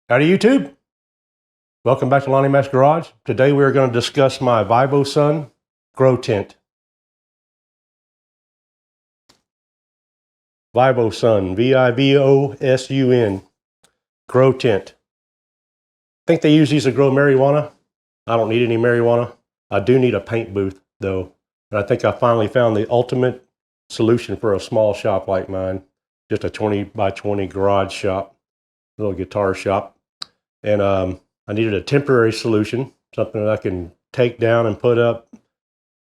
Howdy YouTube! Welcome back to Lonnie Mac's Garage. Today we are going to discuss my Vivosun Grow Tent. Vivosun, V-I-V-O-S-U-N, Grow Tent. I think they use these to grow marijuana. I don't need any marijuana. I do need a paint booth though. And I think I finally found the ultimate solution for a small shop like mine. Just a 20 by 20 garage shop, little guitar shop. And I needed a temporary solution, something that I can take down and put up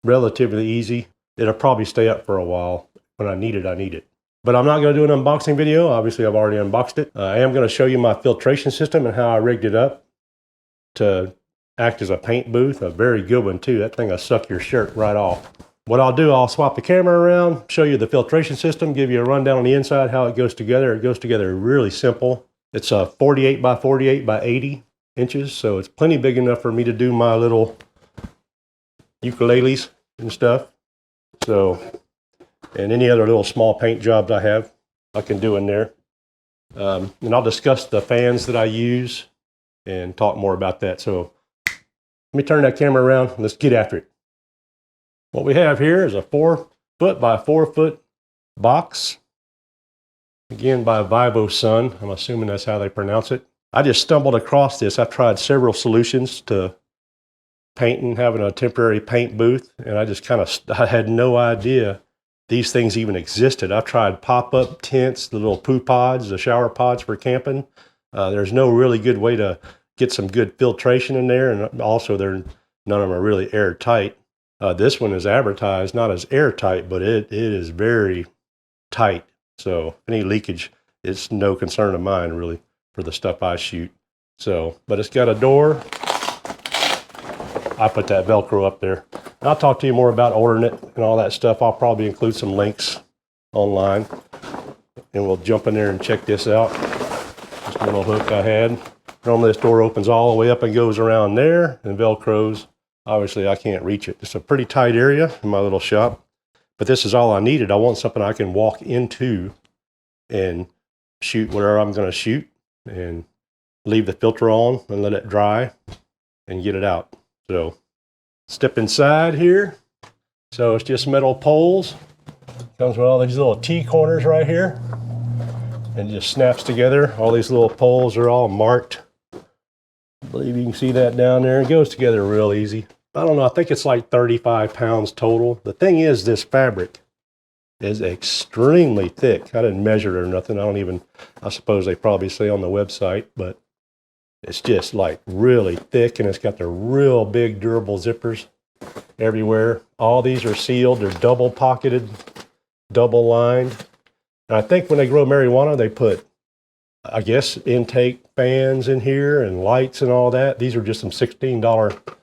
relatively easy. It'll probably stay up for a while. When I need it. But I'm not going to do an unboxing video. Obviously, I've already unboxed it. I am going to show you my filtration system and how I rigged it up to act as a paint booth. A very good one, too. That thing will suck your shirt right off. What I'll do, I'll swap the camera around, show you the filtration system, give you a rundown on the inside, how it goes together. It goes together really simple. It's a 48 by 48 by 80 inches, so it's plenty big enough for me to do my little ukuleles and stuff. So, and any other little small paint jobs I have, I can do in there. And I'll discuss the fans that I use and talk more about that. So let me turn that camera around and let's get after it. What we have here is a 4 foot by 4 foot box. Again, by Vivosun. I'm assuming that's how they pronounce it. I just stumbled across this. I've tried several solutions to painting, having a temporary paint booth, and I just I had no idea these things even existed. I've tried pop-up tents, the little poo pods, the shower pods for camping. There's no really good way to get some good filtration in there, and also none of them are really airtight. This one is advertised not as airtight, but it is very tight. So any leakage is no concern of mine really for the stuff I shoot. So, but it's got a door. I put that Velcro up there. I'll talk to you more about ordering it and all that stuff. I'll probably include some links online and we'll jump in there and check this out. Just a little hook I had. Normally this door opens all the way up and goes around there and Velcros. Obviously I can't reach it. It's a pretty tight area in my little shop. But this is all I needed. I want something I can walk into and shoot whatever I'm going to shoot and leave the filter on and let it dry and get it out. So step inside here. So it's just metal poles. Comes with all these little T-corners right here and just snaps together. All these little poles are all marked. I believe you can see that down there. It goes together real easy. I don't know, I think it's like 35 pounds total. The thing is, this fabric is extremely thick. I didn't measure it or nothing. I suppose they probably say on the website, but it's just like really thick and it's got the real big durable zippers everywhere. All these are sealed. They're double pocketed, double lined. And I think when they grow marijuana, they put, I guess, intake fans in here and lights and all that. These are just some $16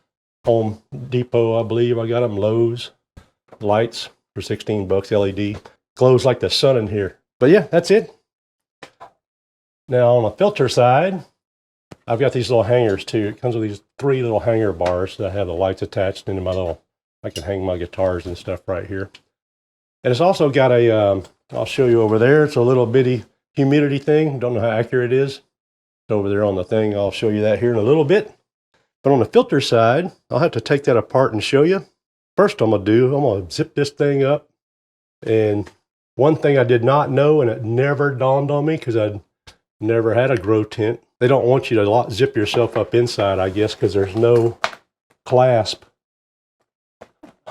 Home Depot, I believe. I got them Lowe's lights for 16 bucks LED. Glows like the sun in here. But yeah, that's it. Now on the filter side, I've got these little hangers too. It comes with these 3 little hanger bars that have the lights attached into my little, I can hang my guitars and stuff right here. And it's also got a, I'll show you over there. It's a little bitty humidity thing. Don't know how accurate it is. It's over there on the thing. I'll show you that here in a little bit. But on the filter side, I'll have to take that apart and show you. First I'm going to zip this thing up. And one thing I did not know, and it never dawned on me because I'd never had a grow tent. They don't want you to zip yourself up inside, I guess, because there's no clasp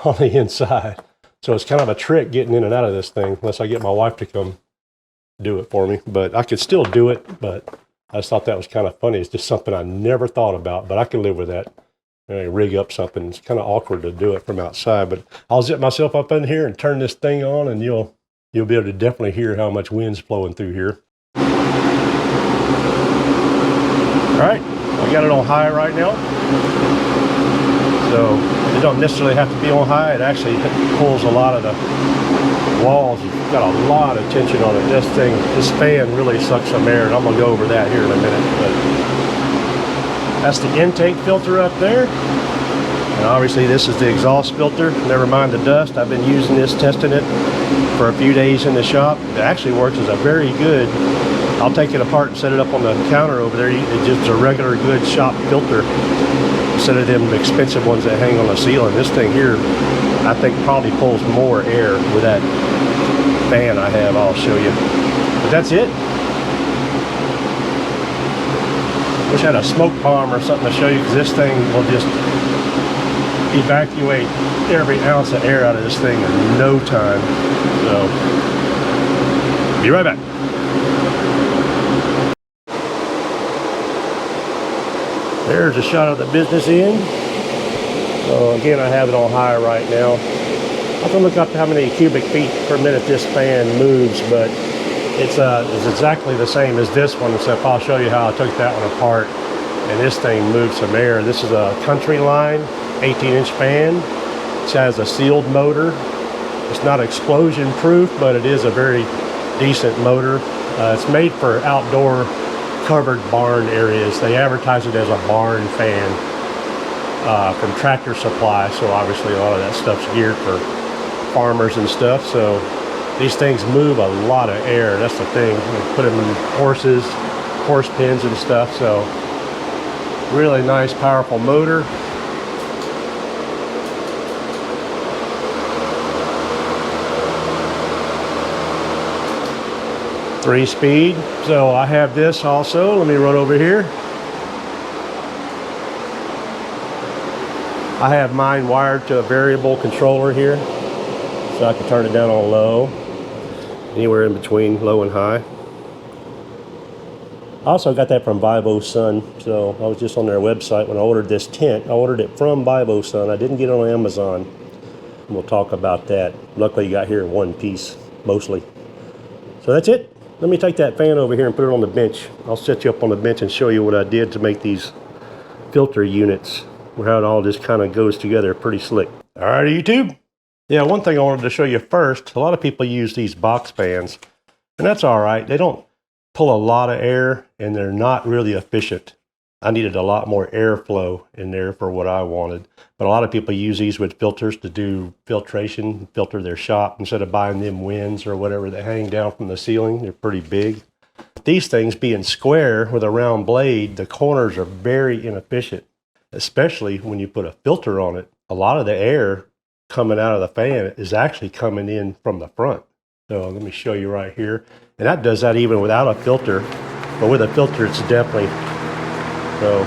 on the inside. So it's kind of a trick getting in and out of this thing, unless I get my wife to come do it for me. But I could still do it, but I just thought that was kind of funny. It's just something I never thought about, but I can live with that. Rig up something. It's kind of awkward to do it from outside, but I'll zip myself up in here and turn this thing on, and you'll be able to definitely hear how much wind's flowing through here. All right, I got it on high right now. So it don't necessarily have to be on high. It actually pulls a lot of the walls. You've got a lot of tension on it. This fan really sucks some air, and I'm gonna go over that here in a minute. But that's the intake filter up there. And obviously this is the exhaust filter. Never mind the dust. I've been using this, testing it for a few days in the shop. It actually works as a very good I'll take it apart and set it up on the counter over there. It's just a regular good shop filter instead of them expensive ones that hang on the ceiling. This thing here, I think probably pulls more air with that fan I have. I'll show you. But that's it. Wish I had a smoke bomb or something to show you, because this thing will just evacuate every ounce of air out of this thing in no time. So, be right back. There's a shot of the business end. So again, I have it on high right now. I can look up how many cubic feet per minute this fan moves, but it's exactly the same as this one, except I'll show you how I took that one apart. And this thing moves some air. This is a Country Line 18-inch fan. It has a sealed motor. It's not explosion proof, but it is a very decent motor. It's made for outdoor covered barn areas. They advertise it as a barn fan from Tractor Supply, so obviously a lot of that stuff's geared for farmers and stuff. So these things move a lot of air. That's the thing. You put them in horses, horse pens and stuff. So really nice, powerful motor. Three-speed. So I have this also. Let me run over here. I have mine wired to a variable controller here, so I can turn it down on low, anywhere in between low and high. I also got that from Vivosun, so I was just on their website when I ordered this tent. I ordered it from Vivosun. I didn't get it on Amazon. And we'll talk about that. Luckily, you got here in one piece, mostly. So that's it. Let me take that fan over here and put it on the bench. I'll set you up on the bench and show you what I did to make these filter units, how it all just kind of goes together pretty slick. All right, YouTube. Yeah, one thing I wanted to show you first, a lot of people use these box fans, and that's all right. They don't pull a lot of air, and they're not really efficient. I needed a lot more airflow in there for what I wanted. But a lot of people use these with filters to do filtration, filter their shop, instead of buying them winds or whatever that hang down from the ceiling. They're pretty big. These things being square with a round blade, the corners are very inefficient, especially when you put a filter on it. A lot of the air coming out of the fan is actually coming in from the front. So let me show you right here. And that does that even without a filter, but with a filter it's definitely, so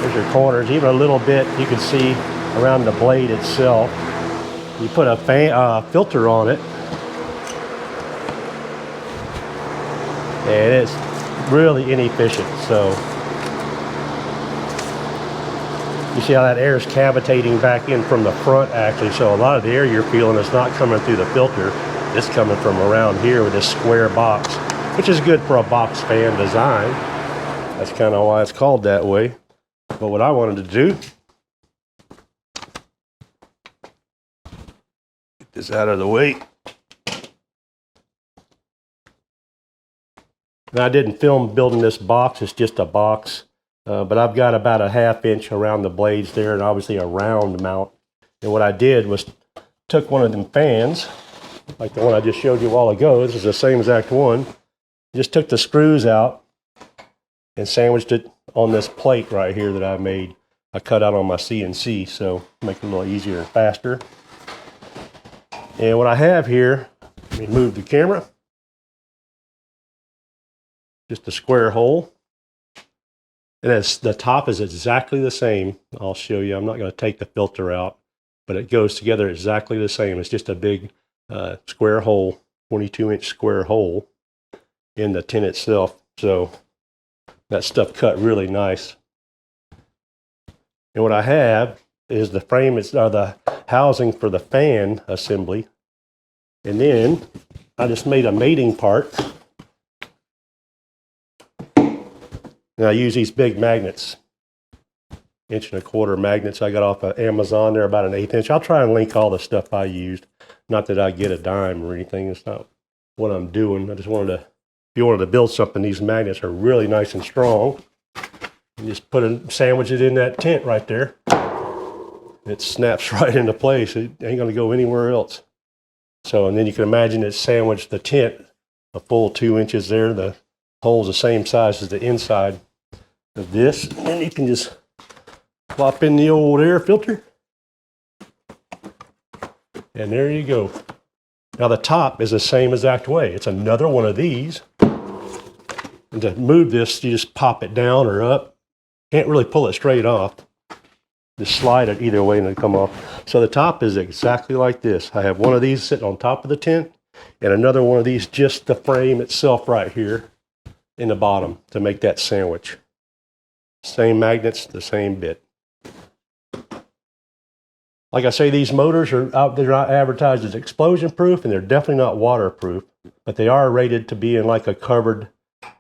there's your corners, even a little bit you can see around the blade itself. You put a filter on it, and it's really inefficient. So you see how that air is cavitating back in from the front actually, so a lot of the air you're feeling is not coming through the filter. It's coming from around here with this square box, which is good for a box fan design. That's kind of why it's called that way. But what I wanted to do, get this out of the way. Now, I didn't film building this box, it's just a box. But I've got about a 1/2 inch around the blades there, and obviously a round mount. And what I did was took one of them fans, like the one I just showed you a while ago. This is the same exact one. Just took the screws out and sandwiched it on this plate right here that I made. I cut out on my CNC, so make it a little easier and faster. And what I have here, let me move the camera. Just a square hole. And the top is exactly the same. I'll show you. I'm not going to take the filter out, but it goes together exactly the same. It's just a big square hole, 22-inch square hole in the tent itself. So that stuff cut really nice. And what I have is the frame, it's the housing for the fan assembly. And then I just made a mating part. And I use these big magnets, 1.25 inch magnets I got off of Amazon. They're about an 1/8 inch. I'll try and link all the stuff I used. Not that I get a dime or anything. It's not what I'm doing. I just wanted to, if you wanted to build something, these magnets are really nice and strong. You just sandwich it in that tent right there. It snaps right into place. It ain't going to go anywhere else. So, and then you can imagine it sandwiched the tent a full 2 inches there. The hole's the same size as the inside of this. And then you can just plop in the old air filter. And there you go. Now the top is the same exact way. It's another one of these. And to move this, you just pop it down or up. Can't really pull it straight off. Just slide it either way and it'll come off. So the top is exactly like this. I have one of these sitting on top of the tent and another one of these, just the frame itself right here in the bottom to make that sandwich. Same magnets, the same bit. Like I say, these motors are out, they're not advertised as explosion proof and they're definitely not waterproof, but they are rated to be in like a covered,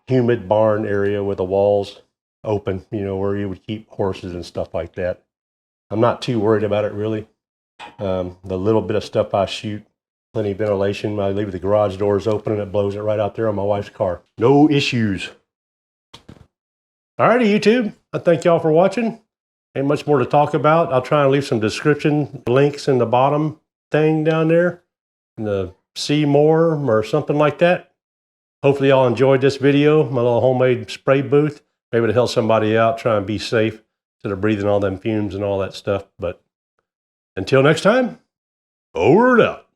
humid barn area with the walls open, you know, where you would keep horses and stuff like that. I'm not too worried about it really. The little bit of stuff I shoot, plenty of ventilation. I leave the garage doors open and it blows it right out there on my wife's car. No issues. Alrighty, YouTube. I thank y'all for watching. Ain't much more to talk about. I'll try and leave some description links in the bottom thing down there. And the see more or something like that. Hopefully y'all enjoyed this video, my little homemade spray booth. Maybe to help somebody out, try and be safe instead of breathing all them fumes and all that stuff. But until next time, over and out.